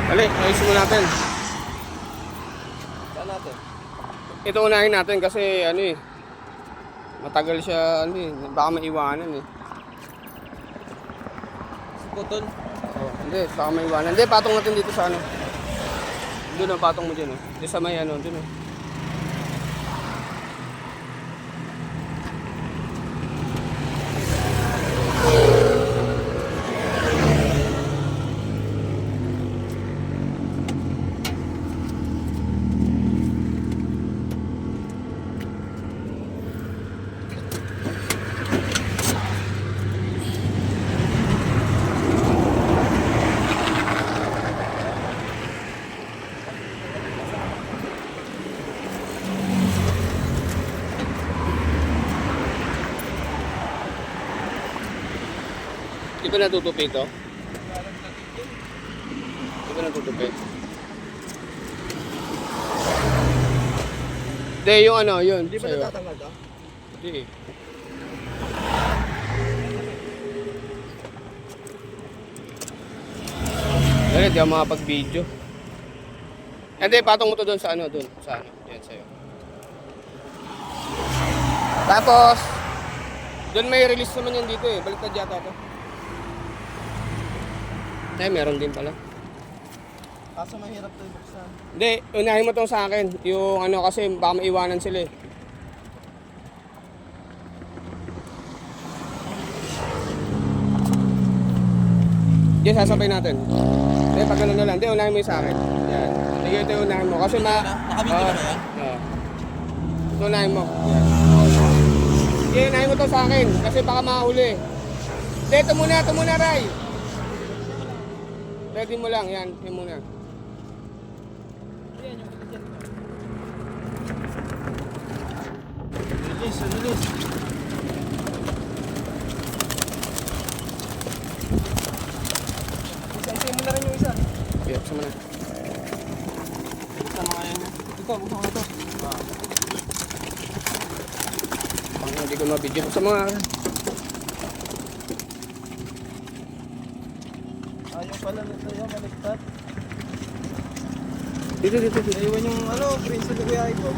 Dali, ayusin mo natin. Saan natin? Ito unahin natin kasi ano eh. Matagal siya ano eh. Baka maiwanan eh. Si Putol. Oh, hindi, baka maiwanan. Hindi, patong natin dito sa ano. Doon ang patong mo dyan oh. Dito sa may ano, doon oh. Di ba natutupi ito? Di ba natutupi? Hindi, yung ano, yun. Hindi ba sa'yo. natatanggal to? Hindi eh. Dali, di ako makapag-video. Hindi, patong mo to doon sa ano, doon. Sa ano, yan sa'yo. Tapos, doon may release naman yan dito eh. Baliktad yata to. Eh, meron din pala. Kaso mahirap to ibuksan. Hindi, unahin mo tong sa akin. Yung ano kasi baka maiwanan sila eh. Yes, sasabay natin. Hindi, pag ano na lang. Hindi, unahin mo yung sa akin. Yan. Sige, ito yung unahin mo. Kasi Nakabidyo ba na yan? Oo. Ito unahin mo. Yan. Sige, unahin mo to sa akin. Kasi baka mahuli. Hindi, ito muna, Ray. Ready mo lang, yan. Yan muna. Release. Isa-isa mo na rin yung isa. Yeah, sama na. Buksan mga yan. Ito, buksan mo na ito. Pang hindi ko mabidyo. Sa mga... Ayaw pala nito yung baliktad. Dito. Naiwan yung ano, green sa Kuya Iko.